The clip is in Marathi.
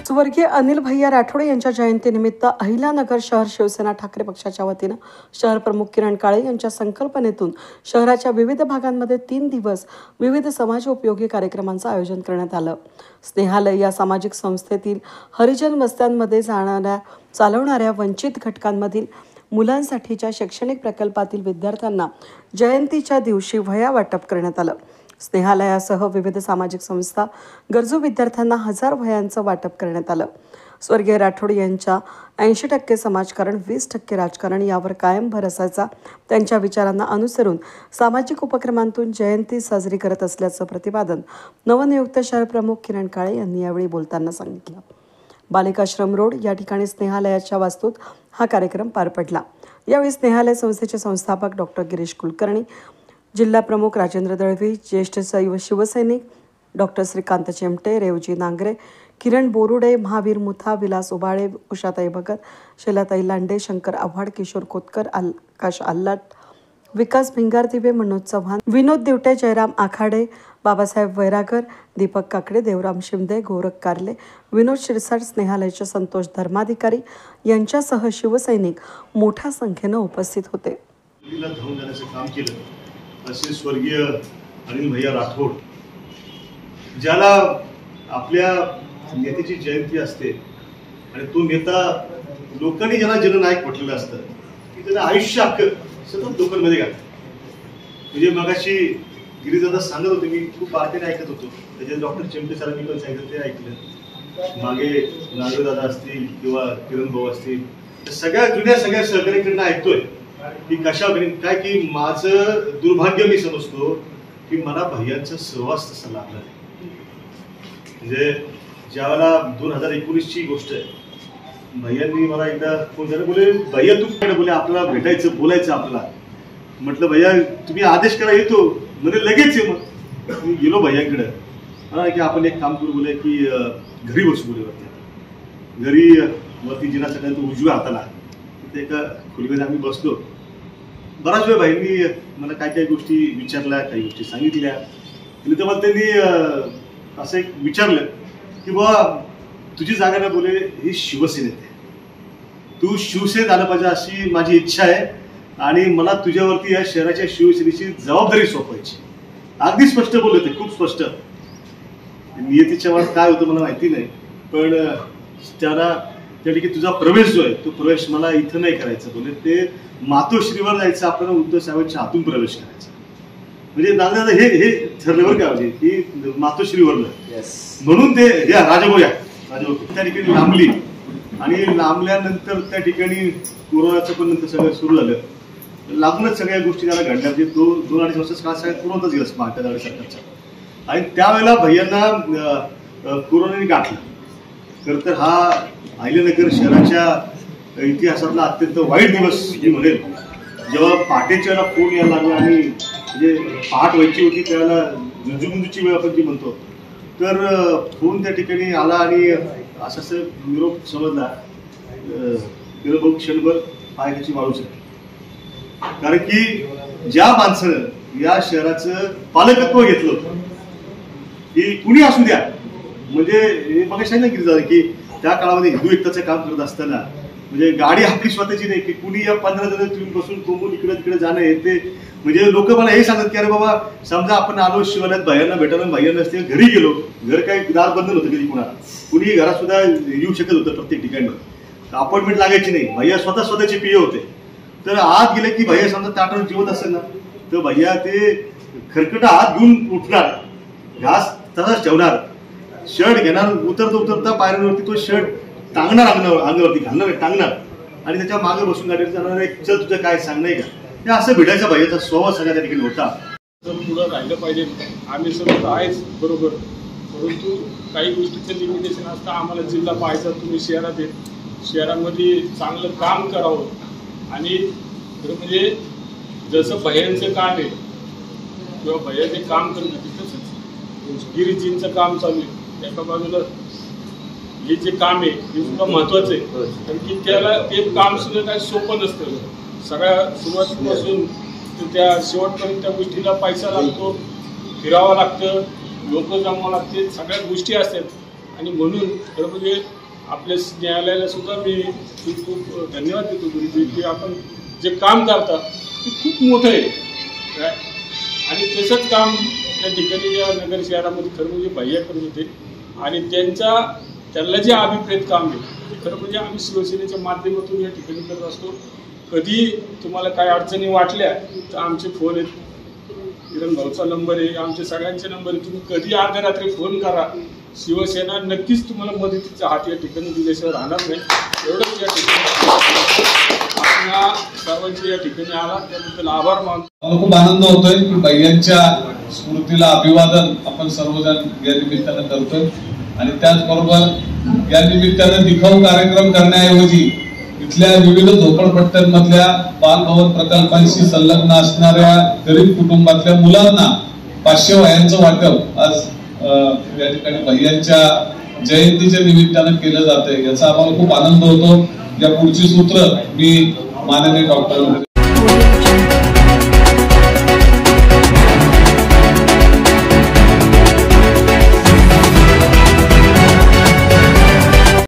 स्वर्गीय अनिल भैया राठोड यांच्या जयंतीनिमित्त अहिल्यानगर शहर शिवसेना ठाकरे पक्षाच्या वतीनं शहर प्रमुख किरण काळे यांच्या संकल्पनेतून शहराच्या विविध भागांमध्ये 3 दिवस विविध समाजोपयोगी कार्यक्रमांचं आयोजन करण्यात आलं। स्नेहालय या सामाजिक संस्थेतील हरिजन वस्त्यांमध्ये चालवणाऱ्या वंचित घटकांमधील मुलांसाठीच्या शैक्षणिक प्रकल्पातील विद्यार्थ्यांना जयंतीच्या दिवशी वह्या वाटप करण्यात आलं। स्नेहालयासह विविध सामाजिक संस्था गरजू विद्यार्थ्यांना 1000 वह्यांचं वाटप करण्यात आलं। स्वर्गीय राठोड यांच्या 80% समाजकारण 20% राजकारण यावर कायम भर असायचा। त्यांच्या विचारांना अनुसरून सामाजिक उपक्रमांतून जयंती साजरी करत असल्याचं प्रतिपादन नवनियुक्त शहर प्रमुख किरण काळे यांनी यावेळी बोलताना सांगितलं। बालिकाश्रम रोड या ठिकाणी स्नेहालयाच्या वास्तूत हा कार्यक्रम पार पडला। यावेळी स्नेहालय संस्थेचे संस्थापक डॉक्टर गिरीश कुलकर्णी, जिल्हा प्रमुख राजेंद्र दळवी, ज्येष्ठ शिवसैनिक डॉक्टर श्रीकांत चिमटे, रेवजी नांगरे, किरण बोरुडे, महावीर मुथा, विलास उबाळे, उषाताई भगत, शैलाताई लांडे, शंकर आव्हाड, किशोर कोतकर, आकाश आल्लाट, विकास भिंगारदिवे, मनोज चव्हाण, विनोद दिवटे, जयराम आखाडे, बाबासाहेब वैरागर, दीपक काकडे, देवराम शिंदे, गोरख कारले, विनोद शिरसाट, स्नेहालयचे संतोष धर्माधिकारी यांच्यासह शिवसैनिक मोठ्या संख्येने उपस्थित होते। असे स्वर्गीय अनिल भैया राठोड, ज्याला आपल्या नेत्याची जयंती असते आणि तो नेता लोकांनी ज्याला जननायक म्हटलेलं असतं की त्याचं आयुष्य अख्खं सतत लोकांमध्ये घालतं। म्हणजे मगाशी गिरीदादा सांगत होते, मी खूप बारकाईने ऐकत होतो, त्याच्यात डॉक्टर चिमटे सरांनी पण सांगितलं ते ऐकलं, मागे नागरे दादा असतील किंवा किरण भाऊ असतील, सगळ्या सहकार्याकडनं ऐकतोय की कशा काय की माझं दुर्भाग्य मी समजतो की मला भैयांचा सहवास तसा लागला नाही। म्हणजे ज्यावेळेला 2019ची गोष्ट आहे, भैयांनी मला एकदा फोन केला, बोले भैया तू बोले आपल्याला भेटायचं बोलायचं आपल्याला। म्हटलं भैया तुम्ही आदेश करा येतो, म्हणजे लगेच ये। मग मी गेलो भैयांकडे की आपण एक काम करू, बोले की घरी बसू, बोले वरती घरी वरती जिना सगळ्यांना उजव्या हाताला एका खोलीमध्ये आम्ही बसलो। बराच वेळ भाईंनी मला काय काय गोष्टी विचारल्या, काही गोष्टी सांगितल्या, आणि तेव्हा त्यांनी असं एक विचारलं की बाबा तुझी जागा ना, बोले ही शिवसेनेत आहे, तू शिवसेनेत आलं पाहिजे अशी माझी इच्छा आहे आणि मला तुझ्यावरती या शहराच्या शिवसेनेची जबाबदारी सोपवायची। अगदी स्पष्ट बोलले ते, खूप स्पष्ट। नियतीच्या वर काय होतं मला माहिती नाही, पण त्याला त्या ठिकाणी तुझा प्रवेश जो आहे तो प्रवेश मला इथं नाही करायचा, बोले ते मातोश्रीवर जायचं, आपल्याला उद्धव साहेबांच्या हातून प्रवेश करायचा। म्हणजे नागदादा हे ठरल्यावर काय म्हणजे की मातोश्रीवरलं, म्हणून ते राजभोया त्या ठिकाणी लांबली, आणि लांबल्यानंतर त्या ठिकाणी कोरोनाचं पण नंतर सगळं सुरू झालं, लागूनच सगळ्या गोष्टी त्याला घडल्या। म्हणजे 2-2.5 वर्ष काळ सगळ्यात कोरोनाच गेला महाराष्ट्र सरकारचा, आणि त्यावेळेला भैयांना कोरोनाने गाठलं। खरं तर हा अहिल्यानगर शहराच्या इतिहासातला अत्यंत वाईट दिवस मी म्हणेल। जेव्हा पहाटेच्या वेळेला फोन यायला लागला आणि म्हणजे पहाट व्हायची होती त्यावेळेला झुंजूमुंजूची वेळ आपण जी म्हणतो, तर फोन त्या ठिकाणी आला आणि असं निरोप समजला, भाऊ क्षणभर पायाची वाळू शकते, कारण की ज्या माणसानं या शहराचं पालकत्व घेतलं होतं की कुणी असू द्या, म्हणजे मग सांगितलं की की त्या काळामध्ये हिंदू एकताचं काम करत असताना म्हणजे गाडी आपली स्वतःची नाही की कुणी या 15 जण तुम्ही बसून कोंबून इकडे तिकडे जाणं येते। म्हणजे लोक मला हे सांगतात की अरे बाबा समजा आपण आलो शिवालयात भैयांना भेटायला, भैया नसते घरी गेलो, घर काही दार बंद नव्हतं कधी कुणाला, कुणी घरात सुद्धा येऊ शकत होतं प्रत्येक ठिकाणी, अपॉइंटमेंट लागायची नाही, भैया स्वतःचे पीए होते। तर आत गेले की भैया समजा ताटावर जेवत असेल ना, तर भैया ते खरकटा हात घेऊन उठणार, घास तसाच ठेवणार, शर्ट घेणार, उतरता पायऱ्यांवरती तो शर्ट टांगणार, अंगावरती घालणार, टांगणार, आणि त्याच्या मागे बसून गाडीवर जाणार, चल तुझं काय सांग नाही का, हे असं भिडायचा भैयाचा स्वभाव सगळ्या त्या ठिकाणी होता। पुढं राहिलं पाहिजे, आम्ही सगळं आहेच बरोबर, परंतु काही गोष्टीचं लिमिटेशन असतं। आम्हाला जिल्हा पाहायचा, तुम्ही शहरात येत, शहरामध्ये चांगलं काम करावं, आणि म्हणजे जसं भैयांचं काम आहे किंवा भैया जे काम करत होते तसंच गिरीजींचं काम चालू आहे। एका बाजूला हे जे काम आहे हे सुद्धा महत्वाचं आहे, कारण की त्याला ते काम सुद्धा काही सोपं नसतं। सगळ्या सुरुवातीपासून तर त्या शेवटपर्यंत त्या गोष्टीला पैसा लागतो, फिरावं लागतं, लोक जमावं लागते, सगळ्या गोष्टी असतात. आणि म्हणून खरं म्हणजे आपल्या न्यायालयाला सुद्धा मी खूप खूप धन्यवाद देतो गुरुजी की आपण जे काम करतात ते खूप मोठं आहे काय. आणि तसंच काम त्या ठिकाणी या नगर शहरामध्ये खरं म्हणजे भैया करत होते. आणि त्यांना जे अभिप्रेत काम आहे ते खरं म्हणजे आम्ही शिवसेनेच्या माध्यमातून या ठिकाणी करत असतो. कधी तुम्हाला काय अडचणी वाटल्या तर आमचे फोन आहेत, किरण भाऊचा नंबर आहे, आमचे सगळ्यांचे नंबर आहे, तुम्ही कधी अर्ध्या रात्री फोन करा. शिवसेना नक्कीच तुम्हाला मदतीचा हात या ठिकाणी दिल्याशिवाय राहणार नाही. एवढंच या ठिकाणी आपण सर्वांचे या ठिकाणी आला त्याबद्दल आभार मानतो. मला खूप आनंद होतोय की भैयांच्या स्मृतीला अभिवादन आपण सर्वजण या निमित्तानं करतोय. आणि त्याचबरोबर या निमित्तानं दिखाऊ कार्यक्रम करण्याऐवजी इथल्या विविध झोपडपट्ट्यांमधल्या बालभवन प्रकल्पांशी संलग्न असणाऱ्या गरीब कुटुंबातल्या मुलांना 500 वह्यांचं वाटप आज या ठिकाणी भैयांच्या जयंतीच्या निमित्तानं केलं जातंय. याचा आम्हाला खूप आनंद होतो. या पुढची सूत्र मी माननीय डॉक्टर